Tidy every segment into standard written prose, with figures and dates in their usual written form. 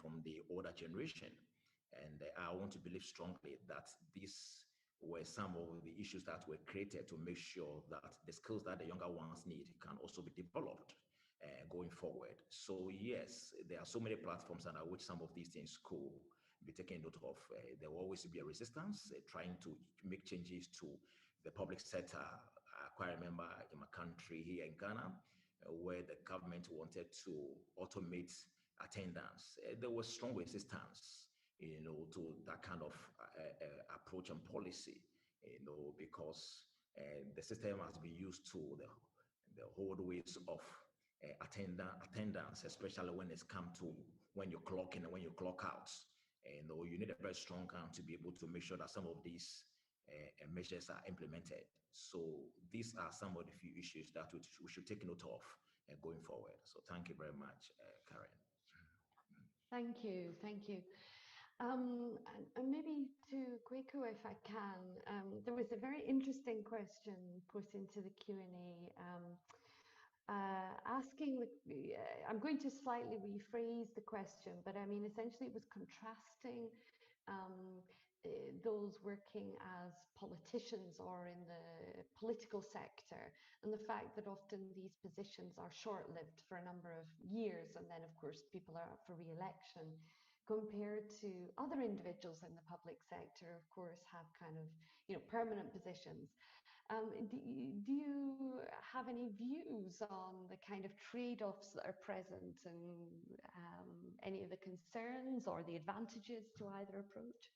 from the older generation. And I want to believe strongly that these were some of the issues that were created to make sure that the skills that the younger ones need can also be developed going forward. So yes, there are so many platforms under which some of these things could be taken note of. There will always be a resistance trying to make changes to the public sector. I quite remember in my country here in Ghana, where the government wanted to automate attendance. There was strong resistance, to that kind of approach and policy, because the system has been used to the old ways of attendance, especially when it's come to when you clock in and when you clock out. You need a very strong hand to be able to make sure that some of these measures are implemented. So these are some of the few issues that we should take note of going forward. So thank you very much, Karen. Thank you. And maybe to Kweku, if I can, there was a very interesting question put into the Q&A asking, I'm going to slightly rephrase the question, but I mean, essentially it was contrasting those working as politicians or in the political sector, and the fact that often these positions are short-lived for a number of years, and then of course people are up for re-election, compared to other individuals in the public sector, of course, have kind of, permanent positions. Do you have any views on the kind of trade-offs that are present, and any of the concerns or the advantages to either approach?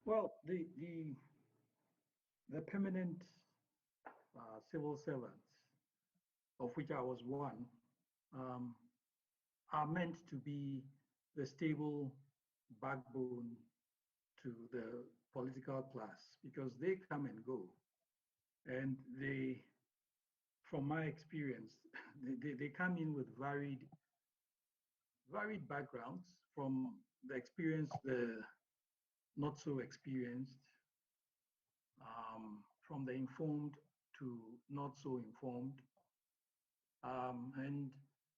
Well, the permanent civil servants, of which I was one, are meant to be the stable backbone to the political class, because they come and go. And they, from my experience, they come in with varied backgrounds, from the experienced, the not so experienced, from the informed to not so informed. And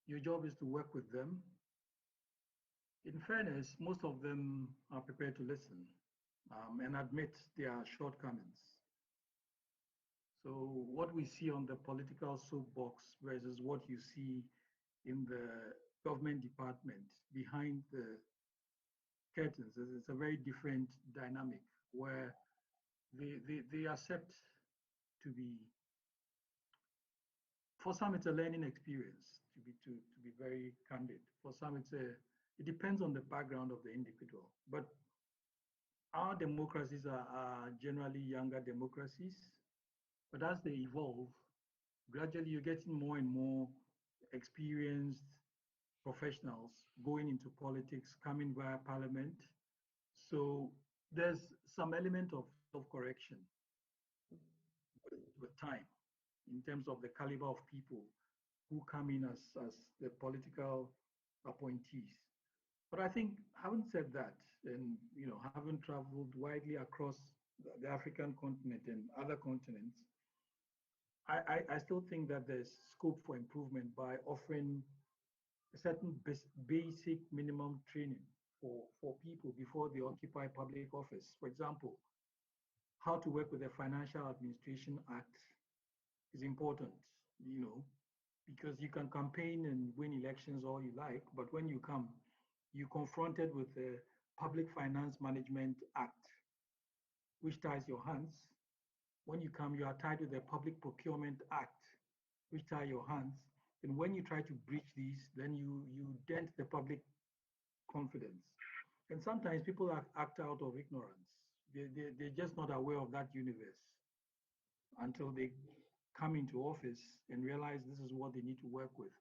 your job is to work with them. In fairness, most of them are prepared to listen and admit their shortcomings. So what we see on the political soapbox versus what you see in the government department behind the curtains, it's a very different dynamic, where they accept to be, for some it's a learning experience, to be very candid. For some it depends on the background of the individual. But our democracies are generally younger democracies, but as they evolve, gradually you're getting more and more experienced professionals going into politics, coming via parliament. So there's some element of self-correction with time, in terms of the caliber of people who come in as the political appointees. But I think, having said that, and having traveled widely across the African continent and other continents, I still think that there's scope for improvement by offering a certain basic minimum training for people before they occupy public office. For example, how to work with the Financial Administration Act is important, because you can campaign and win elections all you like, but when you come, you're confronted with the Public Finance Management Act, which ties your hands. When you come, you are tied to the Public Procurement Act, which tie your hands. And when you try to breach these, then you dent the public confidence. And sometimes people act out of ignorance. They're just not aware of that universe until they come into office and realize this is what they need to work with.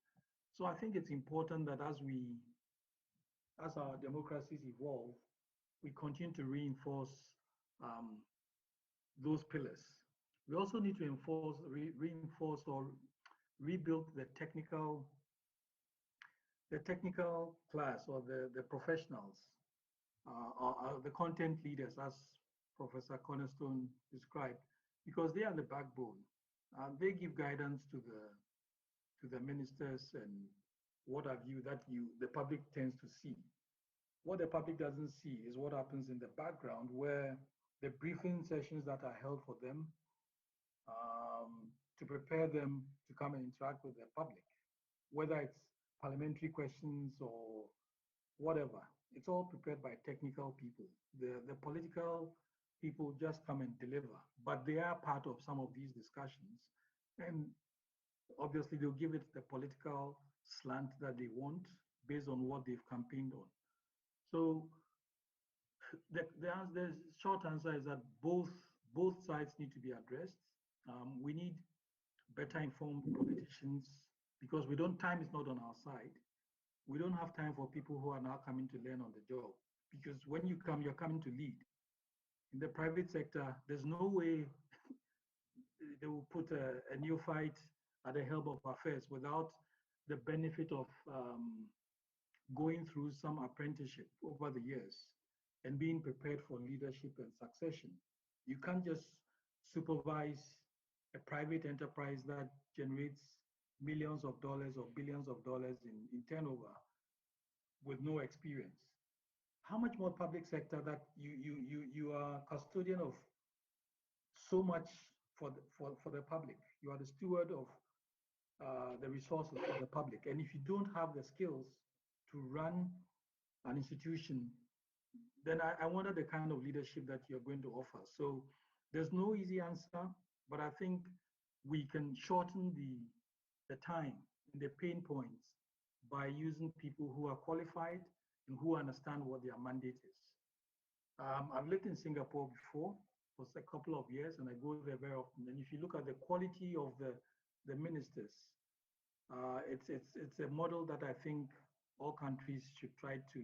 So I think it's important that as our democracies evolve, we continue to reinforce those pillars. We also need to reinforce or rebuild the technical class, or the professionals, or the content leaders, as Professor Cornerstone described, because they are the backbone. They give guidance to the ministers and what have you, that the public tends to see. What the public doesn't see is what happens in the background, where the briefing sessions that are held for them to prepare them to come and interact with the public, whether it's parliamentary questions or whatever. It's all prepared by technical people. The political people just come and deliver, but they are part of some of these discussions. And obviously they'll give it the political slant that they want based on what they've campaigned on. So the short answer is that both sides need to be addressed. We need better informed politicians because time is not on our side. We don't have time for people who are now coming to learn on the job, because when you come, you're coming to lead. In the private sector, there's no way they will put a neophyte at the helm of affairs without the benefit of going through some apprenticeship over the years and being prepared for leadership and succession. You can't just supervise a private enterprise that generates millions of dollars or billions of dollars in turnover with no experience. How much more public sector that you are custodian of so much for the public. You are the steward of the resources for the public. And if you don't have the skills to run an institution, then I wonder the kind of leadership that you're going to offer. So there's no easy answer, but I think we can shorten the time and the pain points by using people who are qualified and who understand what their mandate is. I've lived in Singapore before for a couple of years, and I go there very often. And if you look at the quality of the ministers, it's a model that I think all countries should try to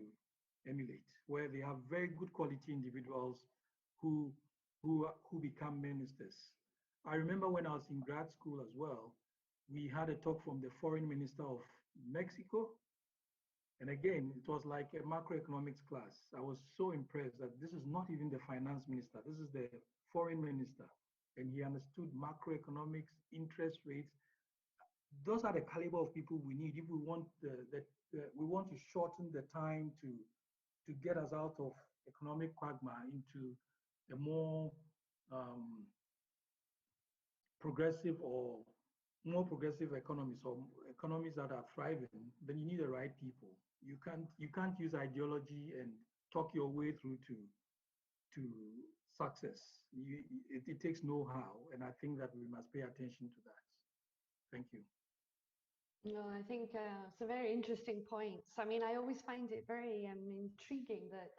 emulate, where they have very good quality individuals who become ministers. I remember when I was in grad school as well, we had a talk from the foreign minister of Mexico. And again, it was like a macroeconomics class. I was so impressed that this is not even the finance minister, this is the foreign minister. And he understood macroeconomics, interest rates. Those are the caliber of people we need if we want we want to shorten the time to get us out of economic quagmire into a more progressive or more progressive economies, or economies that are thriving. Then you need the right people. You can't use ideology and talk your way through to success. It takes know-how, and I think that we must pay attention to that. Thank you. No, I think it's a very interesting point. I mean, I always find it very intriguing that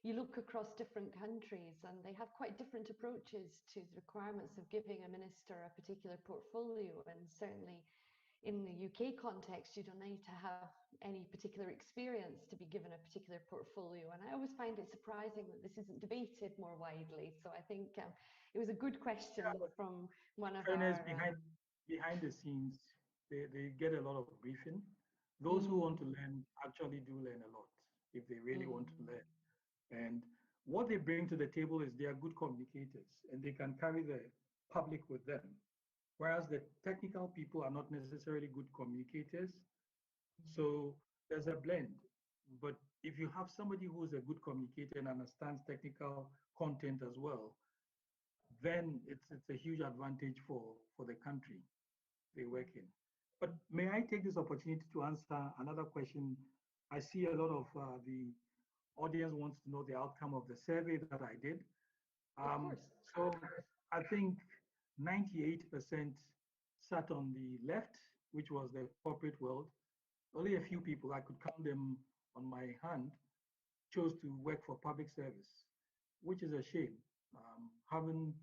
you look across different countries and they have quite different approaches to the requirements of giving a minister a particular portfolio. And certainly in the UK context, you don't need to have any particular experience to be given a particular portfolio. And I always find it surprising that this isn't debated more widely. So I think it was a good question from one of our... Behind the scenes, they get a lot of briefing. Those who want to learn actually do learn a lot if they really want to learn. And what they bring to the table is they are good communicators and they can carry the public with them. Whereas the technical people are not necessarily good communicators. So there's a blend. But if you have somebody who's a good communicator and understands technical content as well, then it's a huge advantage for the country they work in. But may I take this opportunity to answer another question? I see a lot of the audience wants to know the outcome of the survey that I did. Of course. So I think 98% sat on the left, which was the corporate world. Only a few people, I could count them on my hand, chose to work for public service, which is a shame. Having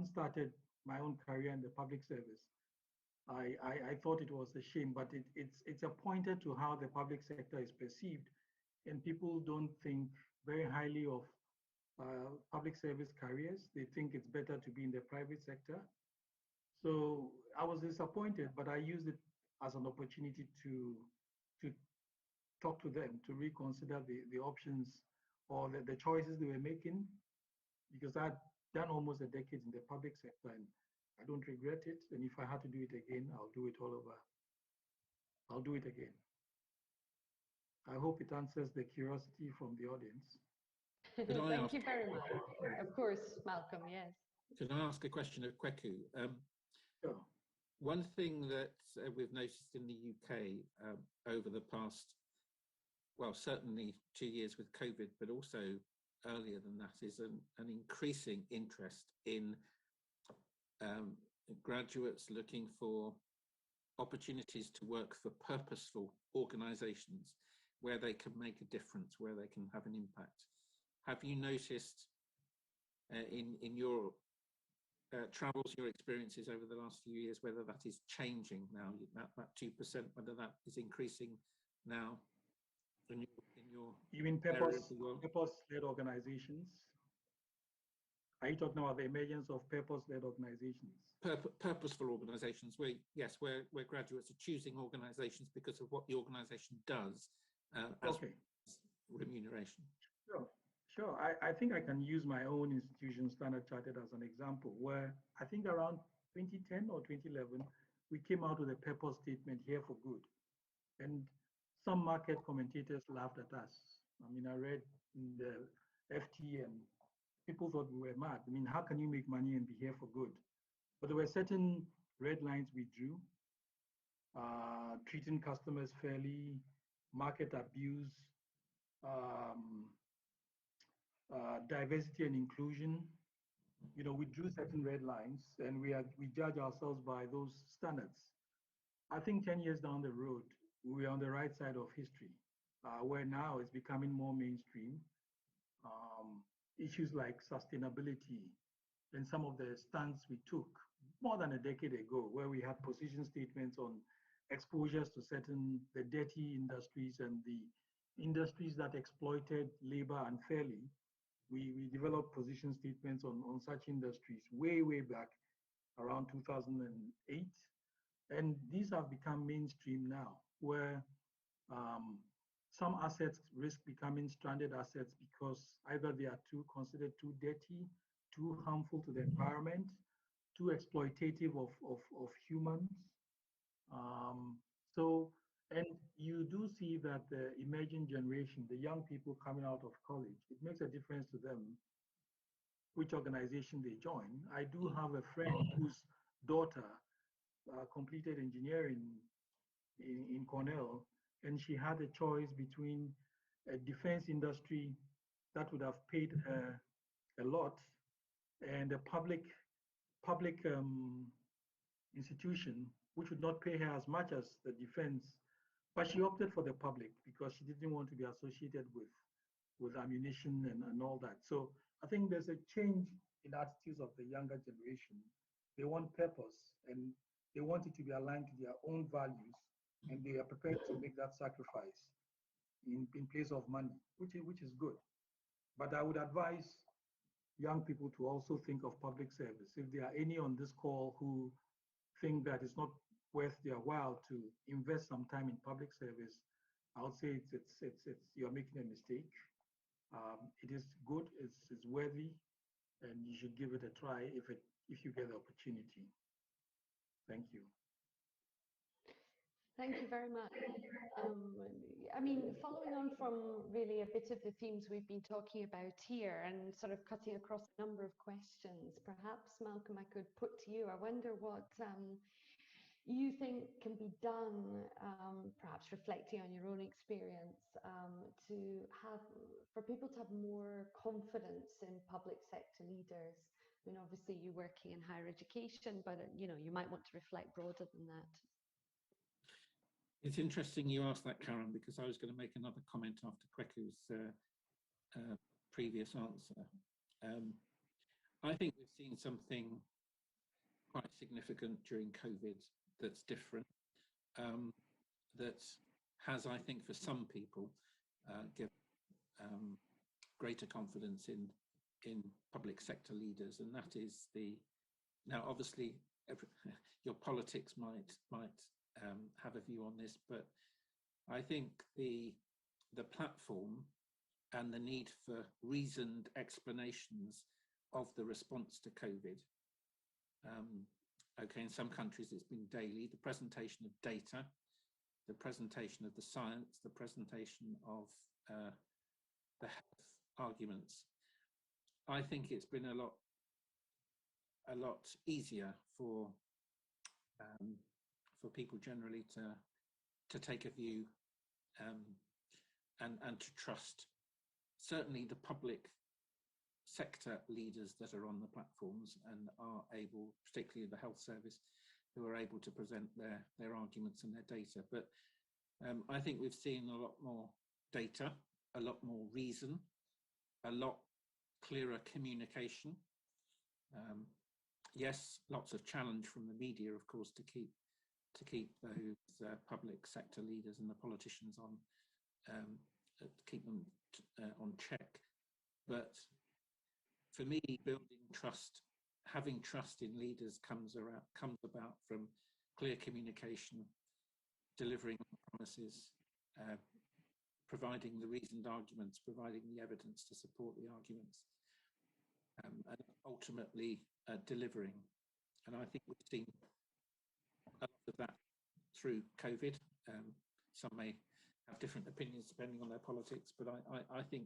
started my own career in the public service, I thought it was a shame, but it's a pointer to how the public sector is perceived, and people don't think very highly of public service careers. They think it's better to be in the private sector. So I was disappointed, but I used it as an opportunity to talk to them, to reconsider the options or the choices they were making, because I'd done almost a decade in the public sector and I don't regret it. And if I had to do it again, I'll do it all over. I'll do it again. I hope it answers the curiosity from the audience. Thank you very much. Of course, Malcolm, yes. Can I ask a question of Kweku? Sure. One thing that we've noticed in the UK over the past, well, certainly 2 years with COVID, but also earlier than that, is an increasing interest in graduates looking for opportunities to work for purposeful organisations where they can make a difference, where they can have an impact. Have you noticed in your travels, your experiences over the last few years, whether that is changing now, that 2%, whether that is increasing now in your You mean purpose-led organizations? Are you talking about the emergence of purpose-led organizations? Purposeful organizations, where graduates are choosing organizations because of what the organization does as remuneration. Sure. I think I can use my own institution, Standard Chartered, as an example, where I think around 2010 or 2011, we came out with a purpose statement, here for good. And some market commentators laughed at us. I mean, I read in the FT and people thought we were mad. I mean, how can you make money and be here for good? But there were certain red lines we drew, treating customers fairly, market abuse, diversity and inclusion. You know, we drew certain red lines and we judge ourselves by those standards. I think 10 years down the road, we're on the right side of history, where now it's becoming more mainstream. Issues like sustainability and some of the stands we took more than a decade ago, where we had position statements on exposures to the dirty industries and the industries that exploited labor unfairly. We developed position statements on such industries way back around 2008. And these have become mainstream now, where some assets risk becoming stranded assets because either they are considered too dirty, too harmful to the environment, too exploitative of humans. And you do see that the emerging generation, the young people coming out of college, it makes a difference to them which organization they join. I do have a friend whose daughter completed engineering in Cornell, and she had a choice between a defense industry that would have paid her a lot and a public institution which would not pay her as much as the defense. But she opted for the public because she didn't want to be associated with ammunition and all that. So I think there's a change in attitudes of the younger generation. They want purpose and they want it to be aligned to their own values, and they are prepared to make that sacrifice in place of money, which is good. But I would advise young people to also think of public service. If there are any on this call who think that it's not worth their while to invest some time in public service, I would say you're making a mistake. It is good, it's worthy, and you should give it a try if you get the opportunity. Thank you. Thank you very much. I mean, following on from really a bit of the themes we've been talking about here and sort of cutting across a number of questions, perhaps, Malcolm, I could put to you. I wonder what you think can be done, perhaps reflecting on your own experience, for people to have more confidence in public sector leaders. I mean, obviously you're working in higher education, but you might want to reflect broader than that. It's interesting you asked that, Karen, because I was going to make another comment after Kweku's previous answer. I think we've seen something quite significant during COVID that's different, that has, I think, for some people, given greater confidence in public sector leaders, and that is now obviously your politics might have a view on this, but I think the platform and the need for reasoned explanations of the response to COVID. Okay, in some countries it's been daily, the presentation of data, the presentation of the science, the presentation of the health arguments. I think it's been a lot easier for people generally to take a view and to trust certainly the public sector leaders that are on the platforms and are able, particularly the health service, who are able to present their arguments and their data. But I think we've seen a lot more data, a lot more reason, a lot clearer communication. Yes, lots of challenge from the media, of course, to keep those public sector leaders and the politicians on, keep them on check. But for me, building trust, having trust in leaders comes about from clear communication, delivering promises, providing the reasoned arguments, providing the evidence to support the arguments, and ultimately delivering. And I think we've seen a lot of that through COVID. Some may have different opinions depending on their politics, but I think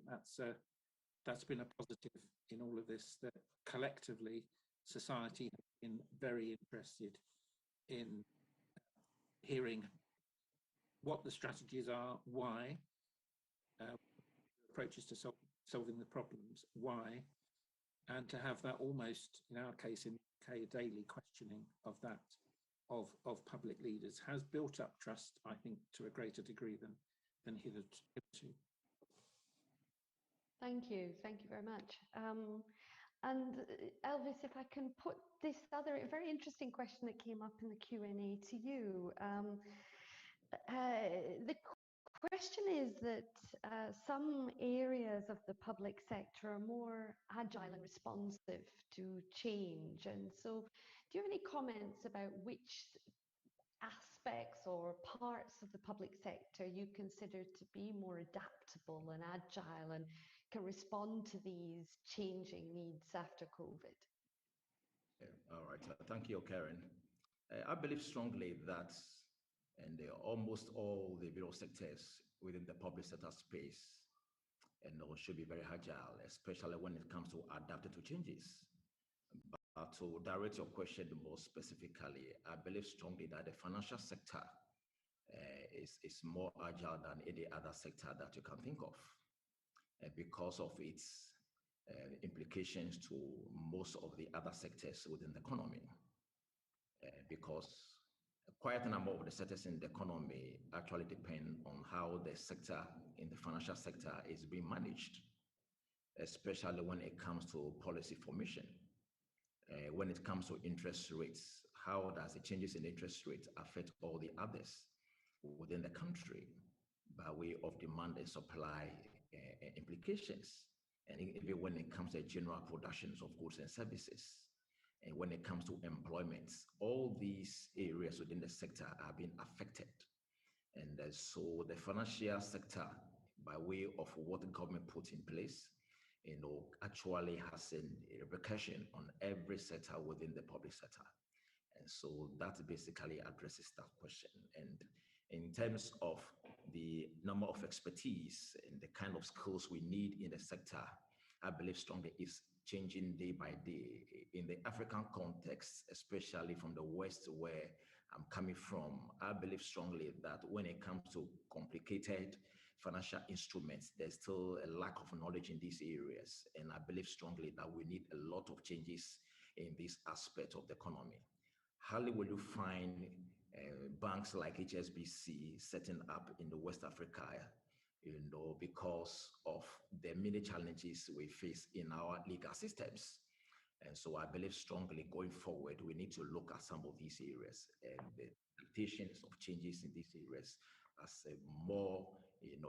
that's been a positive in all of this, that collectively society has been very interested in hearing what the strategies are, why, approaches to solving the problems, why, and to have that almost, in our case in the UK, daily questioning of that, of public leaders has built up trust, I think, to a greater degree than hitherto. Thank you very much. And Elvis, if I can put this other very interesting question that came up in the Q&A to you. The question is that some areas of the public sector are more agile and responsive to change. And so do you have any comments about which aspects or parts of the public sector you consider to be more adaptable and agile and can respond to these changing needs after COVID? Yeah, all right, thank you, Karen. I believe strongly that almost all the various sectors within the public sector space should be very agile, especially when it comes to adapting to changes. But to direct your question more specifically, I believe strongly that the financial sector is more agile than any other sector that you can think of because of its implications to most of the other sectors within the economy. Because quite a number of the sectors in the economy actually depend on how the sector in the financial sector is being managed, especially when it comes to policy formation. When it comes to interest rates, how does the changes in interest rates affect all the others within the country by way of demand and supply implications? And even when it comes to general productions of goods and services, and when it comes to employment, all these areas within the sector are being affected. And so the financial sector, by way of what the government put in place, actually has a repercussion on every sector within the public sector. And so that basically addresses that question. And in terms of the number of expertise and the kind of skills we need in the sector, I believe strongly is changing day by day. In the African context, especially from the West where I'm coming from, I believe strongly that when it comes to complicated financial instruments, there's still a lack of knowledge in these areas. And I believe strongly that we need a lot of changes in this aspect of the economy. Hardly will you find banks like HSBC setting up in the West Africa, because of the many challenges we face in our legal systems. And so I believe strongly going forward, we need to look at some of these areas and the expectations of changes in these areas as a more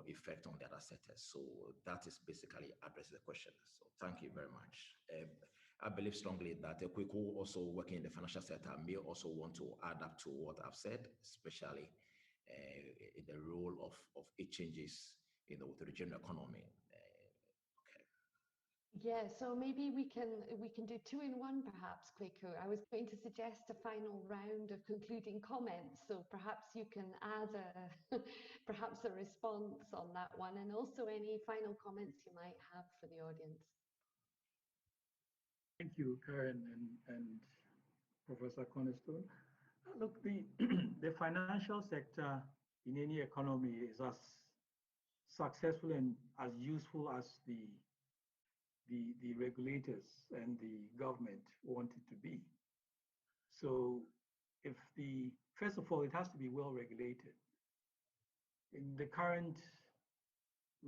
effect on the other sectors. So that is basically addressing the question. So thank you very much. I believe strongly that Kweku also working in the financial sector may also want to add up to what I've said, especially in the role of it changes to the general economy. Yeah, so maybe we can do two in one, perhaps, Kwaku. I was going to suggest a final round of concluding comments, so perhaps you can add a perhaps a response on that one, and also any final comments you might have for the audience. Thank you, Karen and Professor Cornerstone. Look, the the financial sector in any economy is as successful and as useful as the regulators and the government want it to be. So first of all, it has to be well regulated. We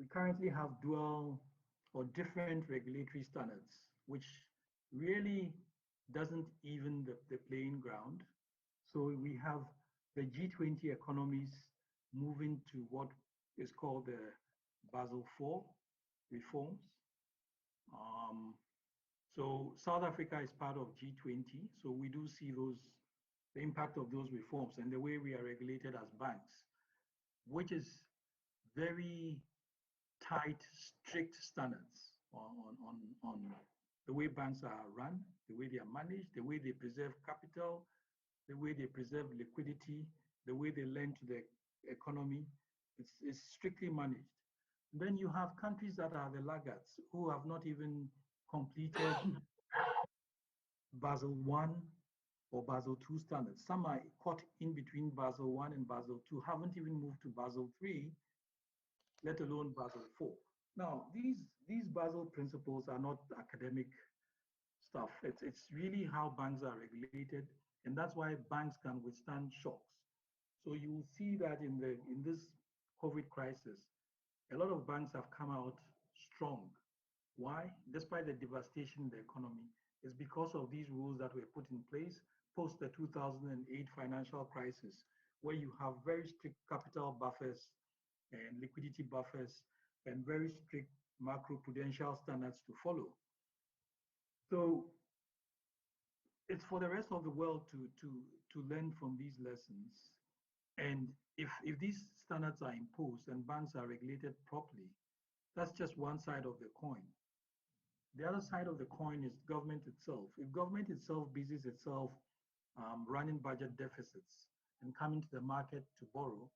currently have dual or different regulatory standards, which really doesn't even the playing ground. So we have the G20 economies moving to what is called the Basel IV reforms. So South Africa is part of G20. So we do see the impact of those reforms and the way we are regulated as banks, which is very tight, strict standards on the way banks are run, the way they are managed, the way they preserve capital, the way they preserve liquidity, the way they lend to the economy. It's strictly managed. Then you have countries that are the laggards who have not even completed Basel I or Basel II standards. Some are caught in between Basel I and Basel II, haven't even moved to Basel III, let alone Basel IV. Now, these Basel principles are not academic stuff. It's really how banks are regulated, and that's why banks can withstand shocks. So you will see that in this COVID crisis, a lot of banks have come out strong. Why? Despite the devastation in the economy, it's because of these rules that were put in place post the 2008 financial crisis, where you have very strict capital buffers and liquidity buffers and very strict macroprudential standards to follow. So it's for the rest of the world to learn from these lessons. And if these standards are imposed and banks are regulated properly, that's just one side of the coin. The other side of the coin is government itself. If government itself busies itself running budget deficits and coming to the market to borrow,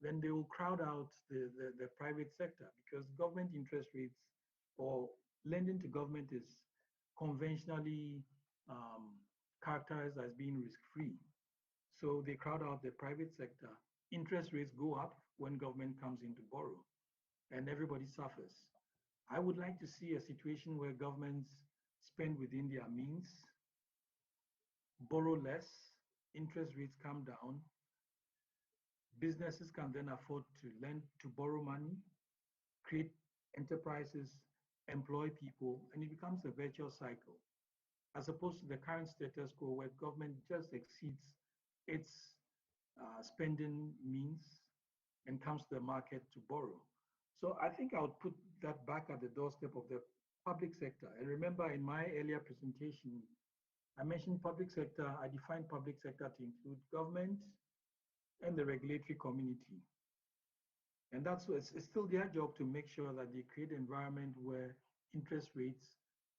then they will crowd out the private sector, because government interest rates or lending to government is conventionally characterized as being risk-free. So they crowd out the private sector. Interest rates go up when government comes in to borrow, and everybody suffers. I would like to see a situation where governments spend within their means, borrow less, interest rates come down, businesses can then afford to lend, to borrow money, create enterprises, employ people, and it becomes a virtuous cycle, as opposed to the current status quo where government just exceeds its spending means and comes to the market to borrow. So I think I would put that back at the doorstep of the public sector. And remember, in my earlier presentation, I mentioned public sector. I defined public sector to include government and the regulatory community. And that's what it's still their job to make sure that they create an environment where interest rates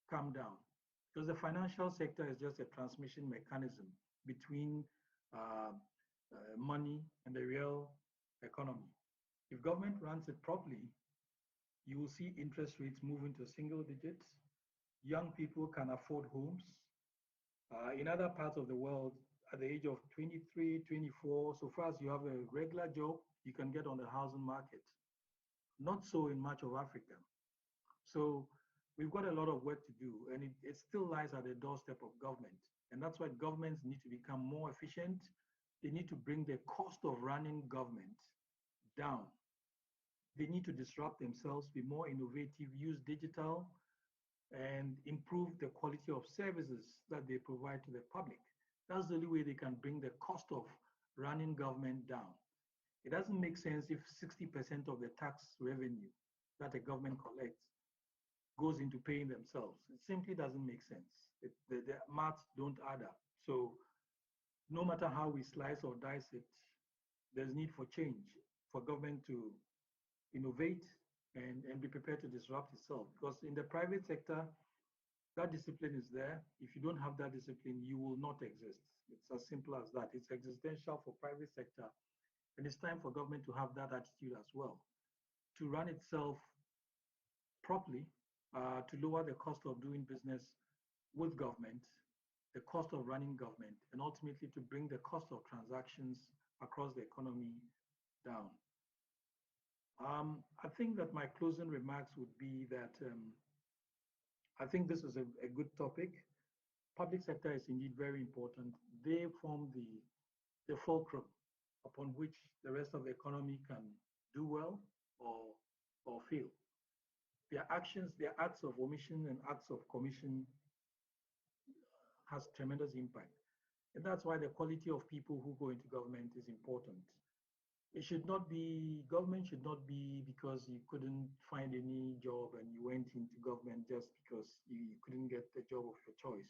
come down. Because the financial sector is just a transmission mechanism between money and the real economy. If government runs it properly, you will see interest rates move into single digits. Young people can afford homes. In other parts of the world, at the age of 23, 24, so far as you have a regular job, you can get on the housing market. Not so in much of Africa. So we've got a lot of work to do, and it still lies at the doorstep of government. And that's why governments need to become more efficient. They need to bring the cost of running government down. They need to disrupt themselves, be more innovative, use digital, and improve the quality of services that they provide to the public. That's the only way they can bring the cost of running government down. It doesn't make sense if 60% of the tax revenue that a government collects goes into paying themselves. It simply doesn't make sense. The maths don't add up. So no matter how we slice or dice it, there's need for change, for government to innovate, and be prepared to disrupt itself. Because in the private sector, that discipline is there. If you don't have that discipline, you will not exist. It's as simple as that. It's existential for private sector. And it's time for government to have that attitude as well, to run itself properly, to lower the cost of doing business with government, the cost of running government, and ultimately to bring the cost of transactions across the economy down. I think that my closing remarks would be that I think this is a good topic. Public sector is indeed very important. They form the fulcrum upon which the rest of the economy can do well or fail. Their actions, their acts of omission and acts of commission has tremendous impact. And that's why the quality of people who go into government is important. It should not be, government should not be because you couldn't find any job and you went into government just because you couldn't get the job of your choice.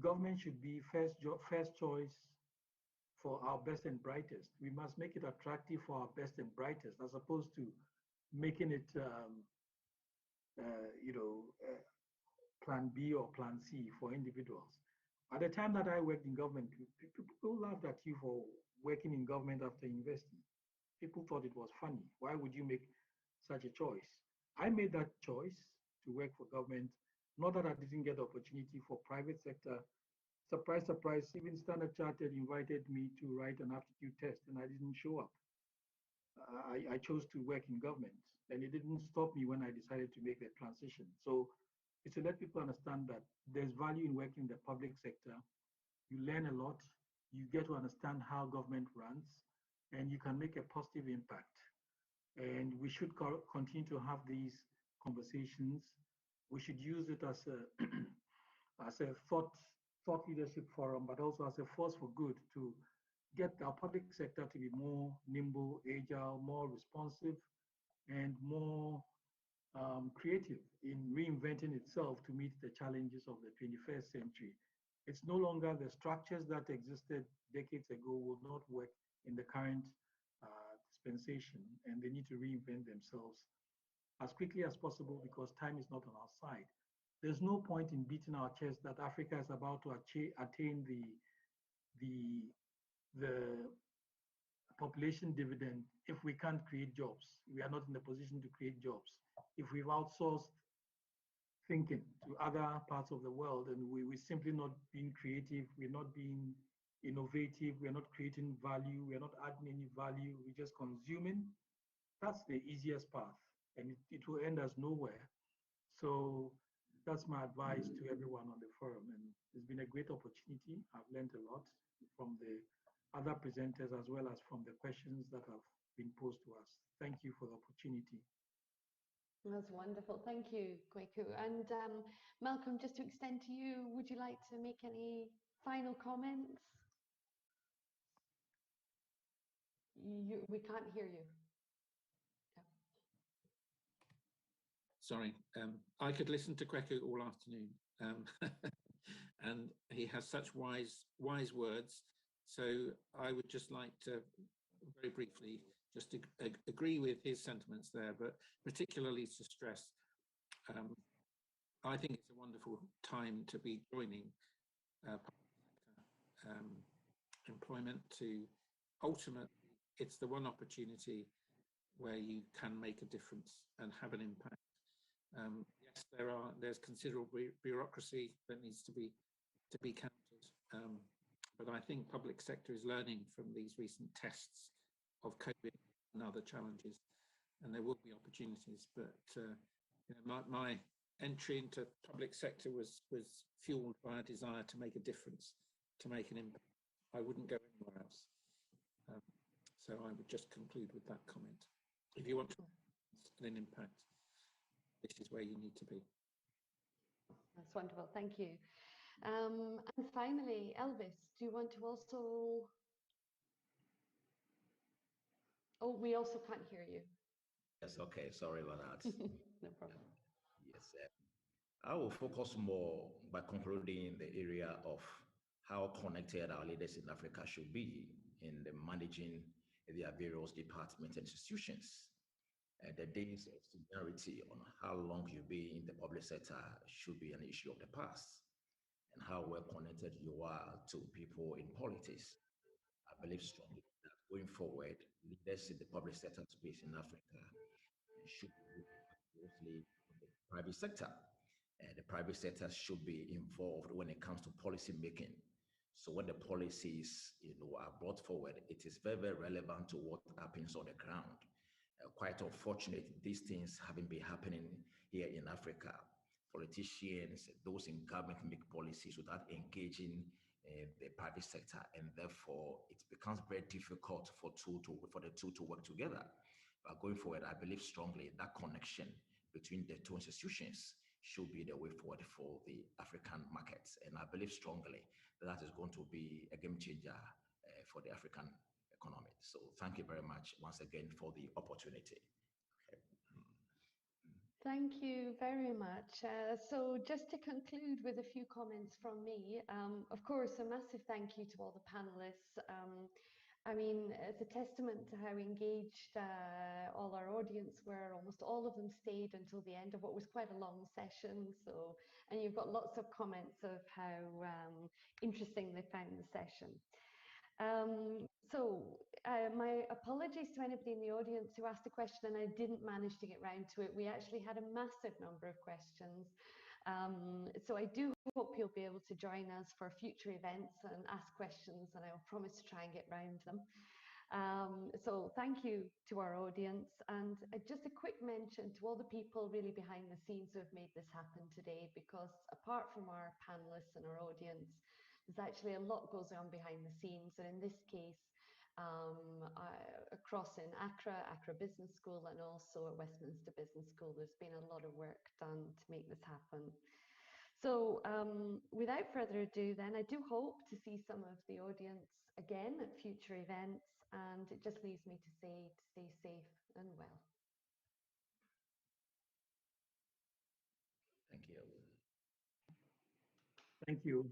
Government should be first choice for our best and brightest. We must make it attractive for our best and brightest, as opposed to making it, plan B or plan C for individuals. At the time that I worked in government, people laughed at you for working in government after university. People thought it was funny. Why would you make such a choice? I made that choice to work for government, not that I didn't get opportunity for private sector. Surprise, surprise, even Standard Chartered invited me to write an aptitude test and I didn't show up. I chose to work in government and it didn't stop me when I decided to make the transition. So it's to let people understand that there's value in working in the public sector. You learn a lot, you get to understand how government runs, and you can make a positive impact. And we should continue to have these conversations. We should use it as a as a thought leadership forum, but also as a force for good to get our public sector to be more nimble, agile, more responsive, and more creative in reinventing itself to meet the challenges of the 21st century. It's no longer the structures that existed decades ago will not work in the current dispensation, and they need to reinvent themselves as quickly as possible because time is not on our side. There's no point in beating our chest that Africa is about to attain the population dividend if we can't create jobs. We are not in the position to create jobs. If we've outsourced thinking to other parts of the world and we're simply not being creative, we're not being innovative, we're not creating value, we're not adding any value, we're just consuming, that's the easiest path and it will end us nowhere. So that's my advice to everyone on the forum. And it's been a great opportunity. I've learned a lot from the other presenters as well as from the questions that have been posed to us. Thank you for the opportunity. That's wonderful. Thank you, Kweku. And Malcolm, just to extend to you, would you like to make any final comments? We can't hear you. Yeah. Sorry, I could listen to Kweku all afternoon, and he has such wise words. So I would just like to very briefly just to agree with his sentiments there, but particularly to stress, I think it's a wonderful time to be joining employment. To ultimately, it's the one opportunity where you can make a difference and have an impact. Yes, there's considerable bureaucracy that needs to be countered, but I think public sector is learning from these recent tests of COVID and other challenges, and there will be opportunities. But you know, my entry into public sector was fueled by a desire to make a difference, to make an impact. I wouldn't go anywhere else. So I would just conclude with that comment. If you want to make an impact, this is where you need to be. That's wonderful. Thank you. And finally, Elvis, do you want to also? Oh, we also can't hear you. Yes, okay, sorry about that. No problem. Yes, I will focus more by concluding the area of how connected our leaders in Africa should be in the managing their various departments and institutions. The days of seniority on how long you be in the public sector should be an issue of the past, and how well connected you are to people in politics. I believe strongly that going forward, leaders in the public sector space in Africa should be closely with the private sector. The private sector should be involved when it comes to policy making. So when the policies, are brought forward, it is very, very relevant to what happens on the ground. Quite unfortunate, these things haven't been happening here in Africa. Politicians, those in government make policies without engaging the private sector, and therefore it becomes very difficult for the two to work together. But going forward, I believe strongly that connection between the two institutions should be the way forward for the African markets. And I believe strongly that is going to be a game changer for the African economy. So thank you very much once again for the opportunity. Okay. Thank you very much. So just to conclude with a few comments from me, of course, a massive thank you to all the panelists. I mean, it's a testament to how engaged all our audience were. Almost all of them stayed until the end of what was quite a long session. So, and you've got lots of comments of how interesting they found the session. My apologies to anybody in the audience who asked a question and I didn't manage to get round to it. We actually had a massive number of questions. So I do hope you'll be able to join us for future events and ask questions, and I'll promise to try and get round them. So thank you to our audience, and just a quick mention to all the people really behind the scenes who have made this happen today, because apart from our panelists and our audience, there's actually a lot goes on behind the scenes, and in this case, across in Accra Business School, and also at Westminster Business School, there's been a lot of work done to make this happen. So without further ado then, I do hope to see some of the audience again at future events, and it just leaves me to say to stay safe and well. Thank you. Thank you.